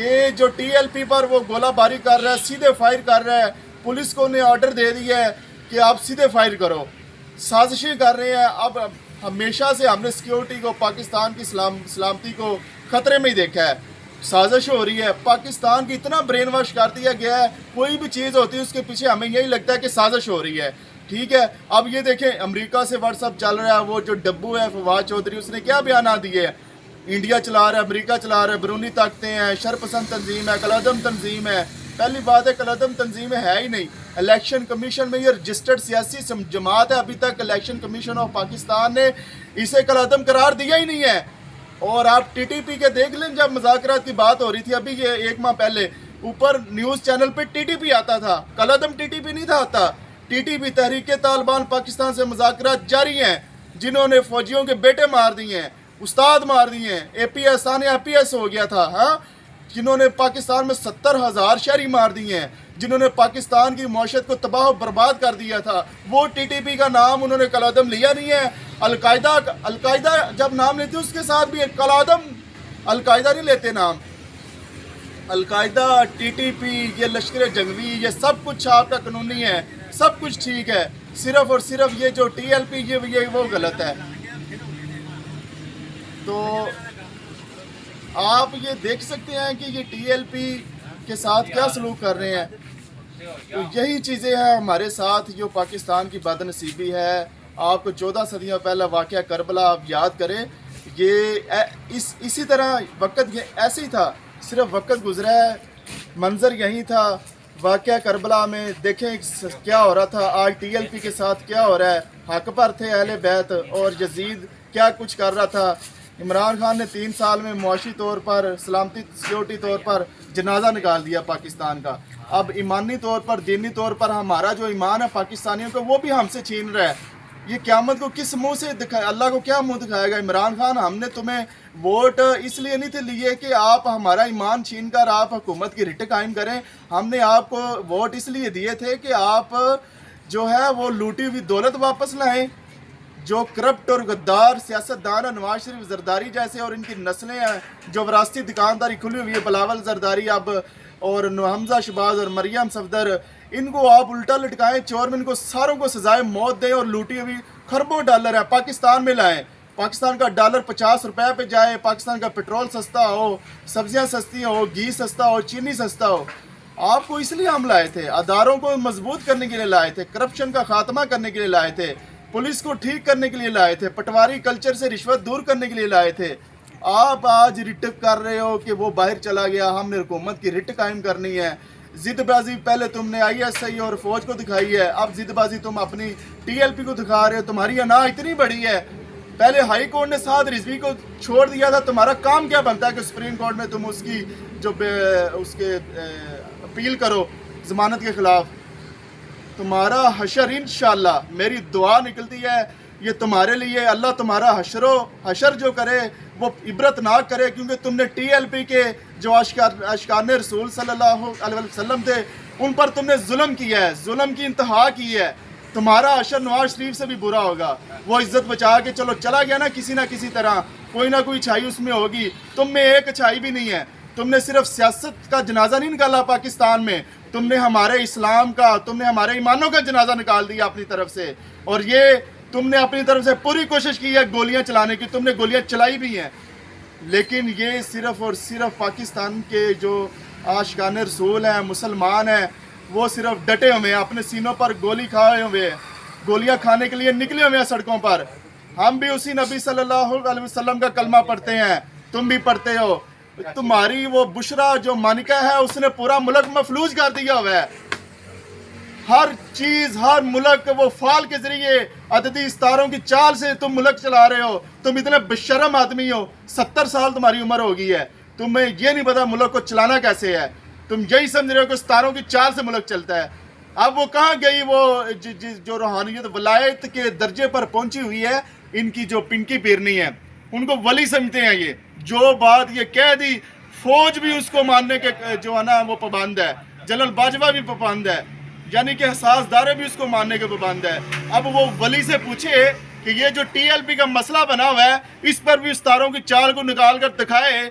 کہ جو TLP پر وہ گولہ باری کر رہا ہے، سیدھے فائر کر رہا ہے، پولیس کو انہیں آرڈر دے دیا ہے کہ آپ سیدھے فائر کرو، سازشیں کر رہے ہیں۔ اب ہمیشہ سے ہم نے سیکیورٹی کو، پاکستان کی سلامتی کو خطرے میں ہی دیکھا ہے، سازش ہو رہی ہے، پاکستان کی اتنا برین واش کر دیا گیا ہے، کوئی بھی چیز ہوتی ہے اس کے پیچھے ہمیں یہی لگتا ہے کہ سازش ہو رہی ہے، ٹھیک ہے۔ اب یہ دیکھیں امریکہ سے واٹس ایپ چل رہا ہے، وہ جو ڈبو ہے فواد چودھری، اس نے کیا بیانات دیے ہیں، انڈیا چلا رہا ہے، امریکہ چلا رہا ہے، بیرونی طاقتیں ہیں، شرپسند تنظیم ہے، کالعدم تنظیم ہے۔ پہلی بات ہے کالعدم تنظیم ہے ہی نہیں، الیکشن کمیشن میں یہ رجسٹرڈ سیاسی جماعت ہے، ابھی تک الیکشن کمیشن آف پاکستان نے اسے کالعدم قرار دیا ہی نہیں ہے۔ اور آپ TTP کے دیکھ لیں، جب مذاکرات کی بات ہو رہی تھی ابھی یہ 1 ماہ پہلے، اوپر نیوز چینل پہ TTP آتا تھا، کالعدم TTP نہیں تھا آتا۔ TTP تحریک طالبان پاکستان سے مذاکرات جاری ہیں، جنہوں نے فوجیوں کے بیٹے مار دیے ہیں، استاد مار دیے ہیں، APS ثانیہ IPS ہو گیا تھا، ہاں، جنہوں نے پاکستان میں 70,000 شہری مار دیے ہیں، جنہوں نے پاکستان کی معیشت کو تباہ و برباد کر دیا تھا، وہ TTP کا نام انہوں نے کالعدم لیا نہیں ہے۔ القاعدہ جب نام لیتے اس کے ساتھ بھی کالعدم، القاعدہ نہیں لیتے نام، القاعدہ، TTP، یہ لشکر جنگوی، یہ سب کچھ آپ کا قانونی ہے، سب کچھ ٹھیک ہے، صرف اور صرف یہ جو TLP یہ وہ غلط ہے۔ تو آپ یہ دیکھ سکتے ہیں کہ یہ TLP کے ساتھ کیا سلوک کر رہے ہیں۔ تو یہی چیزیں ہیں ہمارے ساتھ، جو پاکستان کی بد نصیبی ہے۔ آپ کو 14 صدیوں پہلے واقعہ کربلا آپ یاد کریں، یہ اسی طرح وقت ایسے ہی تھا، صرف وقت گزرا ہے، منظر یہی تھا۔ واقعہ کربلا میں دیکھیں کیا ہو رہا تھا، آج TLP کے ساتھ کیا ہو رہا ہے، حق پر تھے اہل بیت، اور یزید کیا کچھ کر رہا تھا۔ عمران خان نے 3 سال میں معاشی طور پر، سلامتی سیکورٹی طور پر جنازہ نکال دیا پاکستان کا۔ اب ایمانی طور پر، دینی طور پر ہمارا جو ایمان ہے پاکستانیوں کا، وہ بھی ہم سے چھین رہا ہے۔ یہ قیامت کو کس منہ سے دکھائے، اللہ کو کیا منہ دکھائے گا؟ عمران خان، ہم نے تمہیں ووٹ اس لیے نہیں تھے لیے کہ آپ ہمارا ایمان چھین کر آپ حکومت کی رٹ قائم کریں، ہم نے آپ کو ووٹ اس لیے دیے تھے کہ آپ جو ہے وہ لوٹی ہوئی دولت واپس لائیں۔ جو کرپٹ اور غدار سیاستدان ہیں، نواز شریف زرداری جیسے، اور ان کی نسلیں ہیں جو وراثتی دکانداری کھلی ہوئی ہے، بلاول زرداری اب، اور حمزہ شہباز اور مریم صفدر، ان کو آپ الٹا لٹکائیں، چورمن کو ساروں کو سزائے موت دیں، اور لوٹی ہوئی خربوں ڈالر ہے پاکستان میں لائیں۔ پاکستان کا ڈالر 50 روپے پہ جائے، پاکستان کا پیٹرول سستا ہو، سبزیاں سستی ہو، گھی سستا ہو، چینی سستا ہو۔ آپ کو اس لیے ہم لائے تھے، اداروں کو مضبوط کرنے کے لیے لائے تھے، کرپشن کا خاتمہ کرنے کے لیے لائے تھے، پولیس کو ٹھیک کرنے کے لیے لائے تھے، پٹواری کلچر سے رشوت دور کرنے کے لیے لائے تھے۔ آپ آج رٹ کر رہے ہو کہ وہ باہر چلا گیا، ہم نے حکومت کی رٹ قائم کرنی ہے۔ ضد بازی پہلے تم نے ISI اور فوج کو دکھائی ہے، اب ضد بازی تم اپنی TLP کو دکھا رہے ہو۔ تمہاری انا اتنی بڑی ہے، پہلے ہائی کورٹ نے سعد رضوی کو چھوڑ دیا تھا، تمہارا کام کیا بنتا ہے کہ سپریم کورٹ میں تم اس کی جو اس کے اپیل کرو ضمانت کے خلاف؟ تمہارا حشر انشاءاللہ، میری دعا نکلتی ہے یہ تمہارے لیے، اللہ تمہارا حشر جو کرے وہ عبرت ناک کرے، کیونکہ تم نے TLP کے جو اشکان رسول صلی اللہ علیہ وسلم تھے ان پر تم نے ظلم کیا ہے، ظلم کی انتہا کی ہے۔ تمہارا حشر نواز شریف سے بھی برا ہوگا، وہ عزت بچا کے چلا گیا نا کسی نہ کسی طرح، کوئی نہ کوئی اچھائی اس میں ہوگی، تم میں ایک اچھائی بھی نہیں ہے۔ تم نے صرف سیاست کا جنازہ نہیں نکالا پاکستان میں، تم نے ہمارے اسلام کا، تم نے ہمارے ایمانوں کا جنازہ نکال دیا اپنی طرف سے، اور یہ تم نے اپنی طرف سے پوری کوشش کی ہے گولیاں چلانے کی، تم نے گولیاں چلائی بھی ہیں، لیکن یہ صرف اور صرف پاکستان کے جو عاشقان رسول ہیں، مسلمان ہیں، وہ صرف ڈٹے ہوئے ہیں، اپنے سینوں پر گولی کھائے ہوئے ہیں، گولیاں کھانے کے لیے نکلے ہوئے ہیں سڑکوں پر۔ ہم بھی اسی نبی صلی اللہ علیہ وسلم کا کلمہ پڑھتے ہیں، تم بھی پڑھتے ہو۔ تمہاری وہ بشرا جو مانکہ ہے اس نے پورا ملک مفلوج کر دیا ہوا ہے، ہر چیز، ہر ملک وہ فال کے ذریعے عددی ستاروں کی چال سے تم ملک چلا رہے ہو۔ تم اتنے بشرم آدمی ہو، 70 سال تمہاری عمر ہو گئی ہے، تمہیں یہ نہیں پتا ملک کو چلانا کیسے ہے، تم یہی سمجھ رہے ہو کہ ستاروں کی چال سے ملک چلتا ہے۔ اب وہ کہاں گئی وہ جو روحانیت ولایت کے درجے پر پہنچی ہوئی ہے، ان کی جو پنکی پیرنی ہے، ان کو ولی سمجھتے ہیں۔ یہ جو بات یہ کہہ دی، فوج بھی اس کو ماننے کے جو ہے نا وہ پابند ہے، جنرل باجوہ بھی پابند ہے، یعنی کہ حساس دارے بھی اس کو ماننے کے پابند ہے۔ اب وہ ولی سے پوچھے کہ یہ جو TLP کا مسئلہ بنا ہوا ہے، اس پر بھی ستاروں کی چال کو نکال کر دکھائے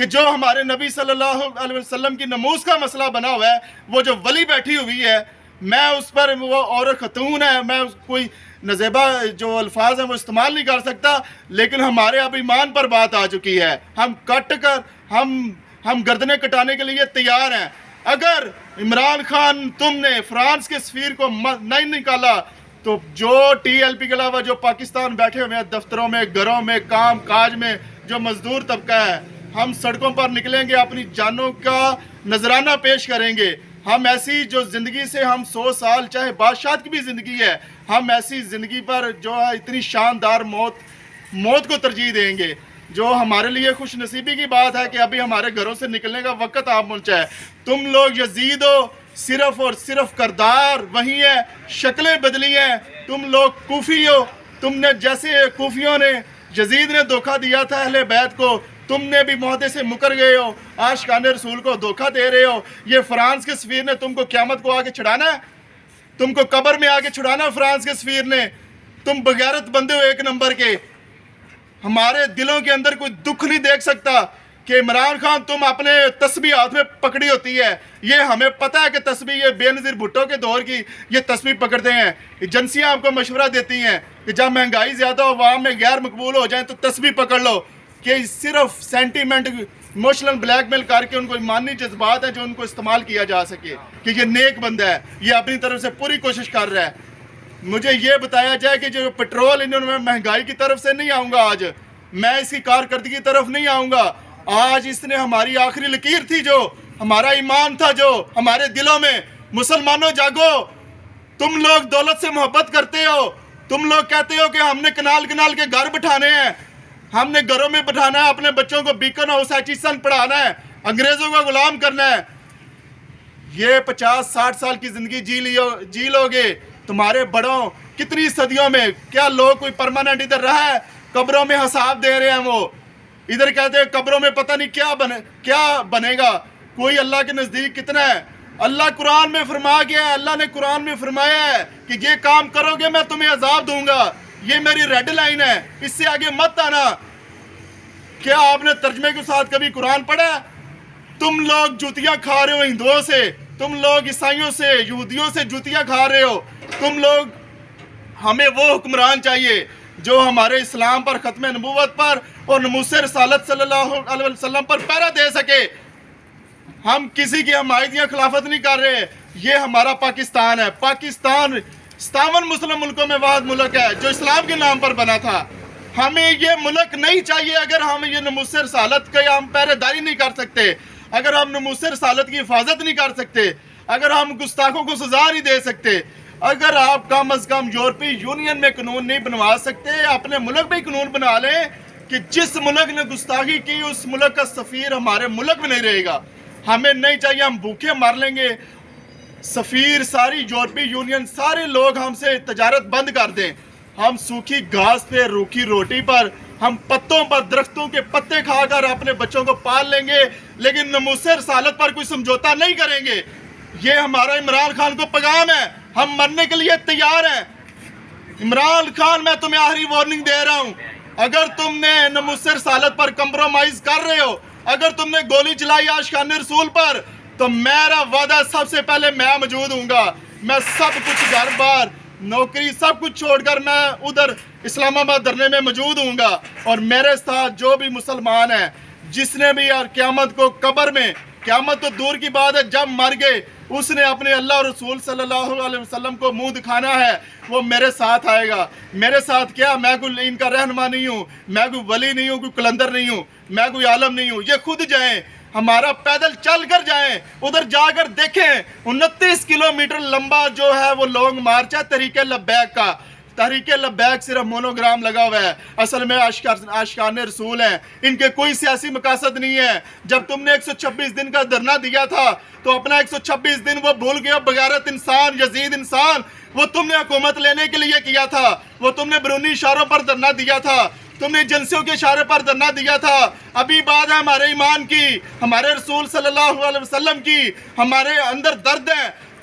کہ جو ہمارے نبی صلی اللہ علیہ وسلم کی نموز کا مسئلہ بنا ہوا ہے، وہ جو ولی بیٹھی ہوئی ہے، میں اس پر، وہ عورت خاتون ہے، میں کوئی نزیبہ جو الفاظ ہیں وہ استعمال نہیں کر سکتا، لیکن ہمارے اب ایمان پر بات آ چکی ہے. ہم کٹ کر ہم گردنیں کٹانے کے لیے تیار ہیں. اگر عمران خان تم نے فرانس کے سفیر کو نہیں نکالا تو جو ٹی ایل پی کے علاوہ جو پاکستان بیٹھے ہوئے ہیں دفتروں میں، گھروں میں، کام کاج میں، جو مزدور طبقہ ہے، ہم سڑکوں پر نکلیں گے، اپنی جانوں کا نذرانہ پیش کریں گے. ہم ایسی جو زندگی سے ہم 100 سال، چاہے بادشاہت کی بھی زندگی ہے، ہم ایسی زندگی پر جو ہے اتنی شاندار موت کو ترجیح دیں گے. جو ہمارے لیے خوش نصیبی کی بات ہے کہ ابھی ہمارے گھروں سے نکلنے کا وقت آپ پہنچا ہے. تم لوگ یزید ہو، صرف اور صرف کردار وہی ہے، شکلیں بدلی ہیں. تم لوگ کوفی ہو، تم نے جیسے کوفیوں نے یزید نے دھوکہ دیا تھا اہل بیت کو، تم نے بھی معاہدے سے مکر گئے ہو، عاشقان رسول کو دھوکہ دے رہے ہو. یہ فرانس کے سفیر نے تم کو قیامت کو آگے چھڑانا ہے، تم کو قبر میں آگے چھڑانا ہے. فرانس کے سفیر نے، تم بغیرت بندے ہو ایک نمبر کے. ہمارے دلوں کے اندر کوئی دکھ نہیں دیکھ سکتا کہ عمران خان تم اپنے تسبیح ہاتھ میں پکڑی ہوتی ہے. یہ ہمیں پتہ ہے کہ تسبیح، یہ بے نظیر بھٹو کے دور کی یہ تسبیح پکڑتے ہیں. ایجنسیاں آپ کو مشورہ دیتی ہیں کہ جب مہنگائی زیادہ ہو، عوام میں غیر مقبول ہو جائیں تو تسبیح پکڑ لو، کہ صرف سینٹیمنٹ، ایموشنل بلیک میل کر کے ان کو ایمانی جذبات ہیں جو ان کو استعمال کیا جا سکے کہ یہ نیک بندہ ہے، یہ اپنی طرف سے پوری کوشش کر رہا ہے. مجھے یہ بتایا جائے کہ جو پیٹرول انہوں نے، مہنگائی کی طرف سے نہیں آؤں گا آج، میں اس کی کارکردگی کی طرف نہیں آؤں گا. آج اس نے ہماری آخری لکیر تھی، جو ہمارا ایمان تھا جو ہمارے دلوں میں. مسلمانوں جاگو، تم لوگ دولت سے محبت کرتے ہو، تم لوگ کہتے ہو کہ ہم نے کنال کے گھر بٹھانے ہیں، ہم نے گھروں میں بٹھانا ہے، اپنے بچوں کو بیکن ہاؤس ایچیسن پڑھانا ہے، انگریزوں کا غلام کرنا ہے. یہ 50-60 سال کی زندگی جی لو گے. تمہارے بڑوں کتنی صدیوں میں، کیا لوگ کوئی پرماننٹ ادھر رہا ہے؟ قبروں میں حساب دے رہے ہیں. وہ ادھر کہتے ہیں قبروں میں پتہ نہیں کیا بنے گا. کوئی اللہ کے نزدیک کتنا ہے؟ اللہ قرآن میں فرما گیا ہے، اللہ نے قرآن میں فرمایا ہے کہ یہ کام کرو گے میں تمہیں عذاب دوں گا. یہ میری ریڈ لائن ہے، اس سے آگے مت آنا. کیا آپ نے ترجمے کے ساتھ کبھی قرآن پڑھا؟ تم لوگ جوتیاں کھا رہے ہو ہندوؤں سے، تم لوگ عیسائیوں سے، یہودیوں سے جوتیاں کھا رہے ہو. تم لوگ، ہمیں وہ حکمران چاہیے جو ہمارے اسلام پر، ختم نبوت پر اور ناموس رسالت صلی اللہ علیہ وسلم پر پہرا دے سکے. ہم کسی کی حمایت یا خلافت نہیں کر رہے. یہ ہمارا پاکستان ہے. پاکستان 57 مسلم ملکوں میں واحد ملک ہے جو اسلام کے نام پر بنا تھا. ہمیں یہ ملک نہیں چاہیے اگر ہم یہ ناموس رسالت کا ہم پہرے داری نہیں کر سکتے، اگر ہم ناموس رسالت کی حفاظت نہیں کر سکتے، اگر ہم گستاخوں کو سزا نہیں دے سکتے، اگر آپ کم از کم یورپی یونین میں قانون نہیں بنوا سکتے، اپنے ملک میں قانون بنا لیں کہ جس ملک نے گستاخی کی اس ملک کا سفیر ہمارے ملک میں نہیں رہے گا. ہمیں نہیں چاہیے، ہم بھوکے مر لیں گے. سفیر، ساری یورپی یونین، سارے لوگ ہم سے تجارت بند کر دیں. ہم سوکھی گھاس پہ، روکھی روٹی پر، ہم پتوں پر، درختوں کے پتے کھا کر اپنے بچوں کو پال لیں گے، لیکن ناموس رسالت پر کوئی سمجھوتا نہیں کریں گے. یہ ہمارا عمران خان کو پیغام ہے. ہم مرنے کے لیے تیار ہیں. عمران خان، میں تمہیں آخری وارننگ دے رہا ہوں، اگر تم نے ناموس رسالت پر کمپرومائز کر رہے ہو، اگر تم نے گولی چلائی عاشقان رسول پر، تو میرا وعدہ سب سے پہلے میں موجود ہوں گا. میں سب کچھ، گھر بار، نوکری، سب کچھ چھوڑ کر میں ادھر اسلام آباد دھرنے میں موجود ہوں گا. اور میرے ساتھ جو بھی مسلمان ہیں، جس نے بھی یار قیامت کو قبر میں، قیامت تو دور کی بات ہے، جب مر گئے اس نے اپنے اللہ اور رسول صلی اللہ علیہ وسلم کو منہ دکھانا ہے، وہ میرے ساتھ آئے گا. میرے ساتھ کیا؟ میں کوئی ان کا رہنما نہیں ہوں، میں کوئی ولی نہیں ہوں، کوئی کلندر نہیں ہوں، میں کوئی عالم نہیں ہوں. یہ خود جائیں، ہمارا پیدل چل کر جائیں، ادھر جا کر دیکھیں. 29 کلومیٹر لمبا جو ہے وہ لانگ مارچ ہے تحریک لبیک کا. تحریک لبیک صرف مونوگرام لگا ہوا ہے، اصل میں عاشقان رسول ہیں. ان کے کوئی سیاسی مقاصد نہیں ہے. جب تم نے 126 دن کا دھرنا دیا تھا تو اپنا 126 دن وہ بھول گئے. بغیرت انسان، یزید انسان، وہ تم نے حکومت لینے کے لیے کیا تھا، وہ تم نے بیرونی اشاروں پر دھرنا دیا تھا، تم نے ایجنسیوں کے اشارے پر دھرنا دیا تھا. ابھی بات ہے ہمارے ایمان کی، ہمارے رسول صلی اللہ علیہ وسلم کی. ہمارے اندر درد ہے.